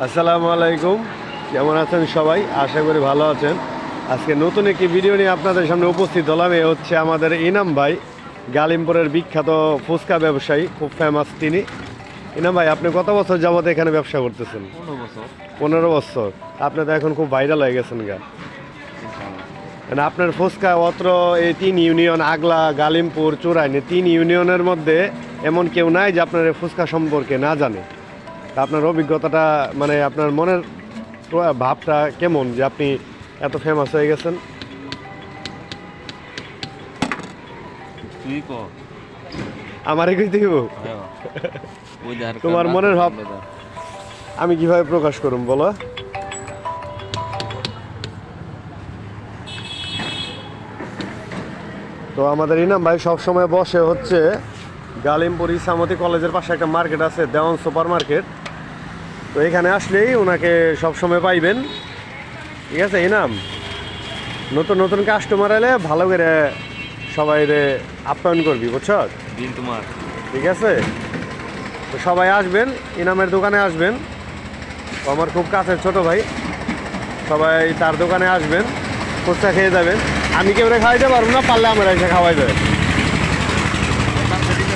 আসসালামু আলাইকুম, কেমন আছেন সবাই? আশা করি ভালো আছেন। আজকে নতুন একটি ভিডিও নিয়ে আপনাদের সামনে উপস্থিত হলাম। এ হচ্ছে আমাদের ইনাম ভাই, গালিমপুরের বিখ্যাত ফুচকা ব্যবসায়ী, খুব ফেমাস তিনি। ইনাম ভাই, আপনি কত বছর যাবত এখানে ব্যবসা করতেছেন? 15 বছর। 15 বছর। আপনি তো এখন খুব ভাইরাল হয়ে গেছেন গা। মানে আপনার ফুচকা অত্র এই 3 ইউনিয়ন, আগলা, গালিমপুর, চুরাইনি, 3 ইউনিয়নের মধ্যে এমন কেউ নাই যে আপনার এই ফুচকা সম্পর্কে না জানে। তা আপনার অভিজ্ঞতাটা, মানে আপনার মনের ভাবটা কেমন যে আপনি এত ফেমাস হয়ে গেছেন? তুই ক আমারে কই দিব? তোমার মনের ভাব আমি কিভাবে প্রকাশ করুম বলো? তো আমাদের ইনাম ভাই সবসময় বসে হচ্ছে গালিমপুর ইসামতি কলেজের পাশে একটা মার্কেট আছে, দেওয়ান সুপার মার্কেট। তো এখানে আসলেই ওনাকে সবসময় পাইবেন, ঠিক আছে? ইনাম, নতুন নতুন কাস্টমার এলে ভালো করে সবাই আপ্যায়ন করবি, বুঝছ? দিন তোমার ঠিক আছে? তো সবাই আসবেন, ইনামের দোকানে আসবেন। ও আমার খুব কাছের ছোট ভাই, সবাই তার দোকানে আসবেন, ফুচকা খেয়ে যাবেন। আমি কেউ খাওয়াইতে পারবো না, পারলে আমরা এসে খাওয়াই দেবেন।